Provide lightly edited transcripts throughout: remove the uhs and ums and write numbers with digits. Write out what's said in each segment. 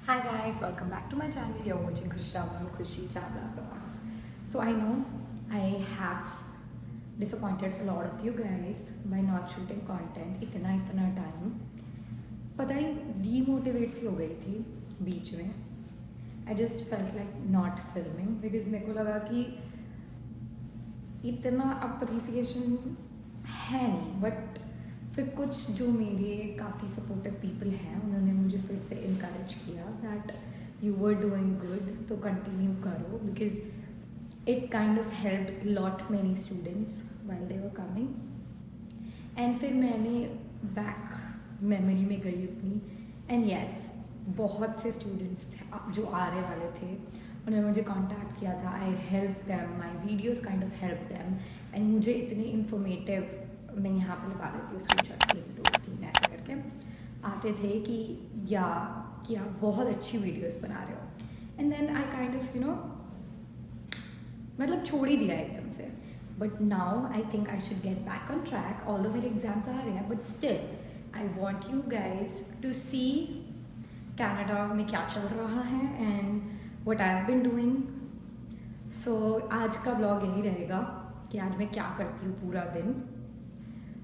Hi guys, welcome back to my channel. You're watching Khushi Chawla or Khushi Chawla Vlogs. So I know I have disappointed a lot of you guys by not shooting content इतना time. पता नहीं demotivate सी हो गई थी बीच में. I just felt like not filming because मेरे को लगा कि इतना appreciation है नहीं, but फिर कुछ जो मेरे काफ़ी सपोर्टिव पीपल हैं उन्होंने मुझे फिर से इनकरेज किया that you were doing good तो कंटिन्यू करो because it kind of help lot many students while they were coming and फिर मैंने बैक मेमोरी में गई अपनी एंड येस बहुत से स्टूडेंट्स जो आने वाले थे उन्होंने मुझे कांटेक्ट किया था. I help them, my videos kind of help them and मुझे इतने इन्फॉर्मेटिव मैं यहाँ पे लगा देती हूँ स्क्रीनशॉट 1 2 3 ऐसे करके आते थे कि आप बहुत अच्छी वीडियोस बना रहे हो and then I kind of मतलब छोड़ ही दिया एकदम से. But now I think I should get back on track although मेरे एग्जाम्स आ रहे हैं but still I want you guys to see Canada में क्या चल रहा है and what I have been doing. So आज का ब्लॉग यही रहेगा कि आज मैं क्या करती हूँ पूरा दिन.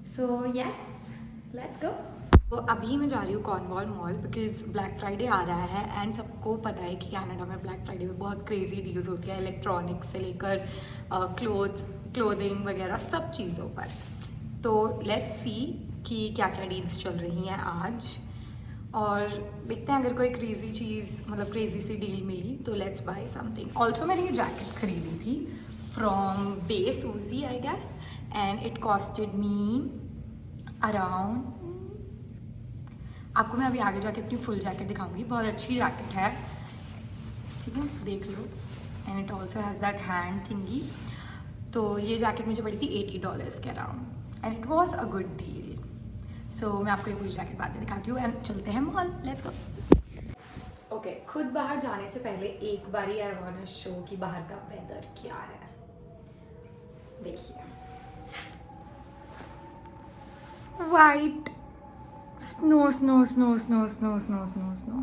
So yes let's go. तो अभी मैं जा रही हूँ Cornwall mall because black Friday आ रहा है एंड सबको पता है कि कनाडा में ब्लैक फ्राइडे में बहुत क्रेजी डील्स होती है इलेक्ट्रॉनिक्स से लेकर क्लोथिंग वगैरह सब चीज़ों पर. तो लेट्स सी कि क्या क्या डील्स चल रही हैं आज और देखते हैं अगर कोई क्रेजी चीज़ मतलब क्रेजी सी डील मिली तो लेट्स बाय समथिंग. ऑल्सो मैंने ये जैकेट खरीदी थी from Bay Suzy I guess and it costed me around, आपको मैं अभी आगे जाके अपनी फुल जैकेट दिखाऊंगी. बहुत अच्छी जैकेट है, ठीक है, देख लो. And it also has that hand thingy. तो ये जैकेट मुझे पड़ी थी $80 के around and it was a good deal. So मैं आपको ये पूरी जैकेट बाद में दिखाती हूँ एंड चलते हैं मॉल. Let's go. ओके, खुद बाहर जाने से पहले एक बार ही आई वांट टू शो कि बाहर का वेदर क्या है. देखिए white snow snow snow snow snow snow snow snow.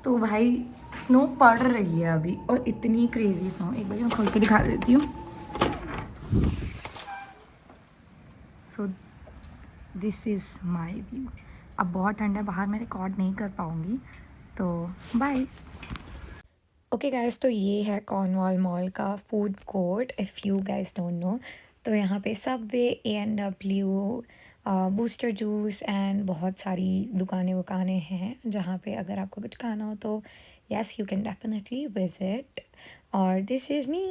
तो भाई स्नो पड़ रही है अभी और इतनी क्रेजी स्नो. एक बार मैं खोल के दिखा देती हूँ. So this is my view. अब बहुत ठंड है बाहर, मैं रिकॉर्ड नहीं कर पाऊँगी तो बाय. ओके गाइस, तो ये है कॉर्नवॉल मॉल का food court if you guys don't know. तो यहाँ पे Subway, A&W, booster juice and बहुत सारी दुकानें हैं जहाँ पे अगर आपको कुछ खाना हो तो yes you can definitely visit. और दिस इज़ मी.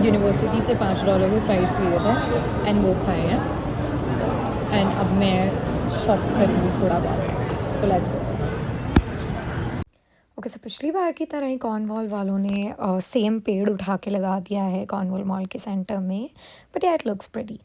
यूनिवर्सिटी से $5 के फ्राइज़ लिए थे एंड वो खाए हैं एंड अब मैं शॉप करूँगी थोड़ा बहुत. So let's go. ओके, सो पिछली बार की तरह ही कॉर्नवॉल वालों ने सेम पेड़ उठा के लगा दिया है कॉर्नवॉल मॉल के सेंटर में. But yeah it looks pretty.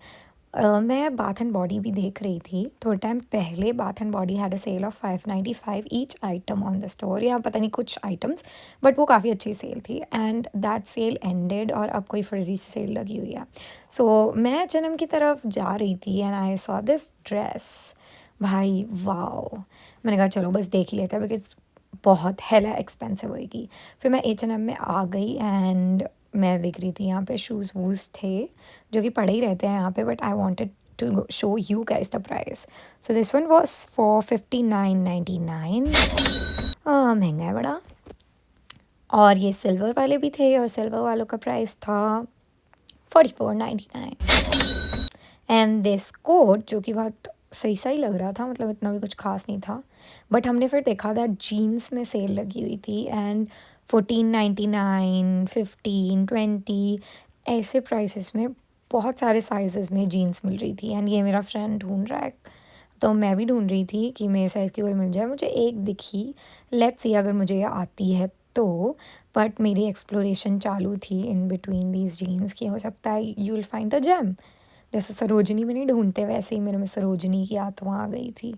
मैं बाथ एंड बॉडी भी देख रही थी थोड़ा टाइम पहले. Bath and Body had a sale of $5.95 each item on the store, या पता नहीं कुछ आइटम्स, बट वो काफ़ी अच्छी सेल थी एंड दैट सेल एंडेड और अब कोई फर्जी सी सेल लगी हुई है. सो मैं H&M की तरफ जा रही थी and I saw this dress. भाई वाओ, मैंने कहा चलो बस देख ही लेते हैं बिकॉज बहुत हेला एक्सपेंसिव होएगी. फिर मैं H&M में आ गई एंड मैं देख रही थी यहाँ पे शूज़ वूज़ थे जो कि पड़े ही रहते हैं यहाँ पे. But I wanted to show you guys the price. So this one was for $59.99. महंगा है बड़ा. और ये सिल्वर वाले भी थे और सिल्वर वालों का प्राइस था $44.99. एंड दिस कोट जो कि बहुत सही सही लग रहा था, मतलब इतना भी कुछ खास नहीं था. बट हमने फिर देखा था जीन्स में सेल लगी हुई थी एंड $14.99, $15, $20 ऐसे प्राइसेस में बहुत सारे साइजेस में जीन्स मिल रही थी. एंड ये मेरा फ्रेंड ढूंढ रहा है तो मैं भी ढूंढ रही थी कि मेरे साइज़ की कोई मिल जाए. मुझे एक दिखी, लेट्स सी अगर मुझे ये आती है तो. बट मेरी एक्सप्लोरेशन चालू थी इन बिटवीन दीज जीन्स की, हो सकता है you will find a gem. जैसे सरोजनी में नहीं ढूंढते वैसे ही मेरे में सरोजनी की आत्मा आ गई थी.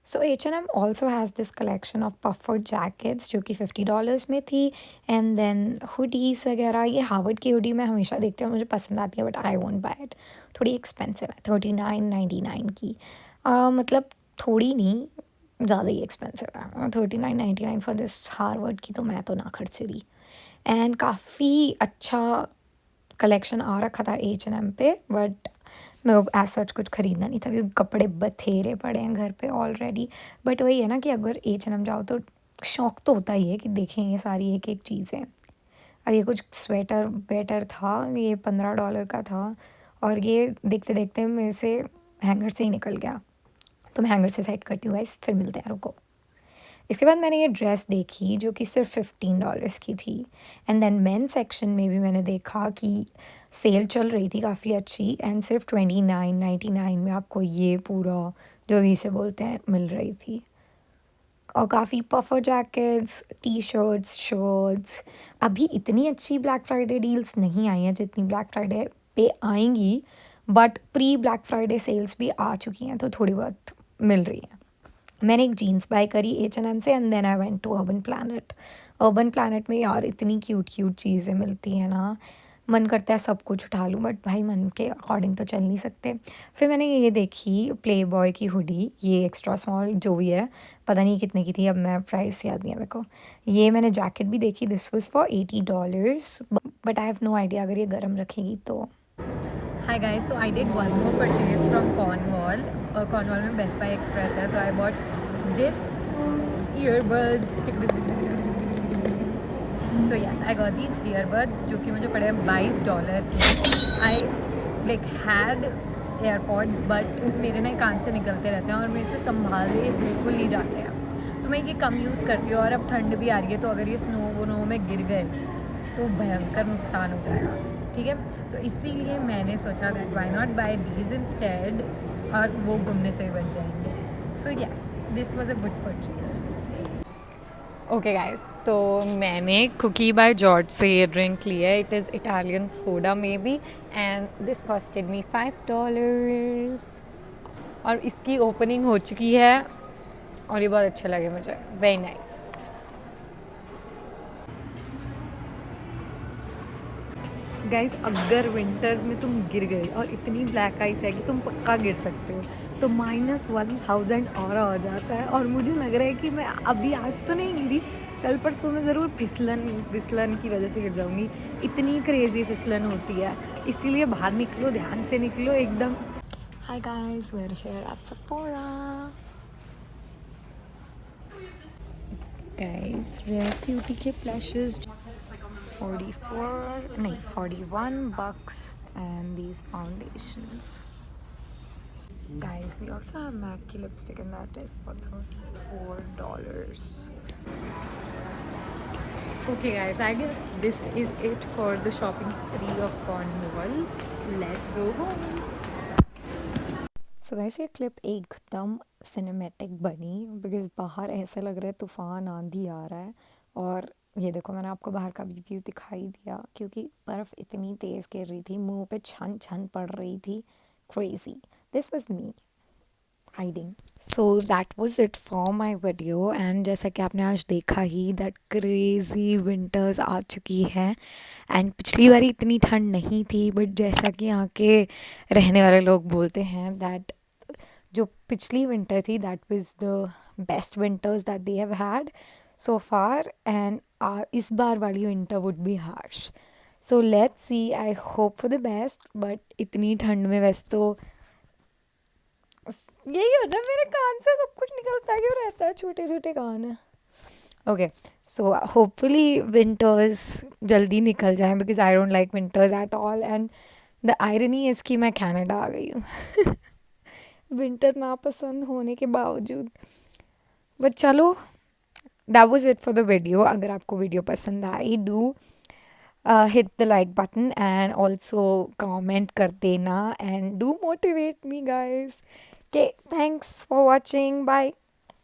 सो H&M also has this collection of puffer jackets जो कि $50 में थी. एंड देन हुडीज़ वगैरह. ये हार्वर्ड की हुडी मैं हमेशा देखती हूँ, मुझे पसंद आती है but I won't buy it. थोड़ी एक्सपेंसिव है, $39.99 की. मतलब थोड़ी नहीं, ज़्यादा ही एक्सपेंसिव है। 39.99 फॉर दिस हार्वर्ड की तो मैं तो ना खर्च रही। एंड काफ़ी अच्छा कलेक्शन आ रखा था H&M पे, बट मेरे को एज सच कुछ ख़रीदना नहीं था क्योंकि कपड़े बथेरे पड़े हैं घर पे ऑलरेडी। बट वही है ना कि अगर H&M जाओ तो शौक तो होता ही है कि देखें ये सारी एक एक चीज़ें। अब ये कुछ स्वेटर वेटर था, ये $15 का था और ये देखते देखते मेरे से हैंगर से ही निकल गया। तो मैं हैंगर से सेट करती हूँ गाइस, फिर मिलते हैं, रुको। इसके बाद मैंने ये ड्रेस देखी जो कि सिर्फ $15 की थी। एंड देन मेन सेक्शन में भी मैंने देखा कि सेल चल रही थी काफ़ी अच्छी एंड सिर्फ 29.99 में आपको ये पूरा जो भी इसे बोलते हैं मिल रही थी। और काफ़ी पफ़र जैकेट्स, टी शर्ट्स, शर्ट्स। अभी इतनी अच्छी ब्लैक फ्राइडे डील्स नहीं आई हैं जितनी ब्लैक फ्राइडे पे आएंगी, but pre Black Friday sales भी आ चुकी हैं तो थोड़ी बहुत मिल रही हैं। मैंने एक जीन्स बाय करी H&M से and then I went to Urban Planet. Urban Planet में यार इतनी क्यूट क्यूट चीज़ें मिलती हैं ना, मन करता है सब कुछ उठा लूँ, बट भाई मन के अकॉर्डिंग तो चल नहीं सकते। फिर मैंने ये देखी प्ले बॉय की हुडी, ये एक्स्ट्रा स्मॉल जो भी है, पता नहीं कितने की थी, अब मैं प्राइस याद नहीं है मेरे को। ये मैंने जैकेट भी देखी, this was for $80, but I have no idea अगर ये गर्म रखेगी तो। Hi guys, so I did one more purchase from Cornwall. Cornwall में Best Buy Express है, so I bought this earbuds. So yes, I got these earbuds जो कि मुझे पड़े $22 के। I like had AirPods but मेरे ना कान से निकलते रहते हैं और मेरे से संभाले बिल्कुल नहीं जाते हैं, तो मैं ये कम यूज़ करती हूँ। और अब ठंड भी आ रही है तो अगर ये स्नो में गिर गए तो भयंकर नुकसान हो जाएगा, ठीक है। तो इसीलिए मैंने सोचा that why not buy these instead, और वो घूमने से भी बच जाएंगे। So yes, this was a good purchase. Okay guys, तो मैंने कुकी बाय जॉर्ज से ये ड्रिंक लिया है। It is Italian soda may be and this costed मी $5। और इसकी ओपनिंग हो चुकी है और ये बहुत अच्छा लगे मुझे, वेरी नाइस। गाइस, अगर विंटर्स में तुम गिर गए और इतनी ब्लैक आइस है कि तुम पक्का गिर सकते हो, तो -1000 और आ जाता है। और मुझे लग रहा है कि मैं अभी आज तो नहीं गिरी, कल परसों में ज़रूर फिसलन की वजह से गिर जाऊँगी। इतनी क्रेज़ी फिसलन होती है, इसीलिए बाहर निकलो, ध्यान से निकलो एकदम। Hi guys, we are here at Sephora. Guys, Rare Beauty के प्लशेस 44 नहीं $41 and these foundations. Guys, we also have MAC की lipstick and that is for $34. Okay guys, I guess this is it for the shopping spree of Cornwall. Let's go home. So guys, ये clip एकदम cinematic बनी because बाहर ऐसा लग रहा है तूफ़ान आंधी आ रहा है। और ये देखो, मैंने आपको बाहर का भी व्यू दिखाई दिया क्योंकि बर्फ़ इतनी तेज़ गिर रही थी, मुंह पे छन छन पड़ रही थी। Crazy, this was me hiding. So that was it for my video. And जैसा कि आपने आज देखा ही दैट क्रेजी विंटर्स आ चुकी है। एंड पिछली बार इतनी ठंड नहीं थी, बट जैसा कि यहाँ के रहने वाले लोग बोलते हैं दैट जो पिछली विंटर थी that was the best winters that they have had so far. And इस बार वाली winter would be harsh, so let's see, I hope for the best. But इतनी ठंड में वैसे तो यही होता है, मेरे कान से सब कुछ निकलता क्यों रहता है, छोटे छोटे कान है। ओके, सो होपफुली विंटर्स जल्दी निकल जाएं because I don't like winters at all. And the irony is कि मैं कनाडा आ गई हूँ विंटर ना पसंद होने के बावजूद। बट चलो, that was it for the video. अगर आपको वीडियो पसंद आई, do hit the like button and also comment कर देना and do motivate me guys. Okay, thanks for watching, bye.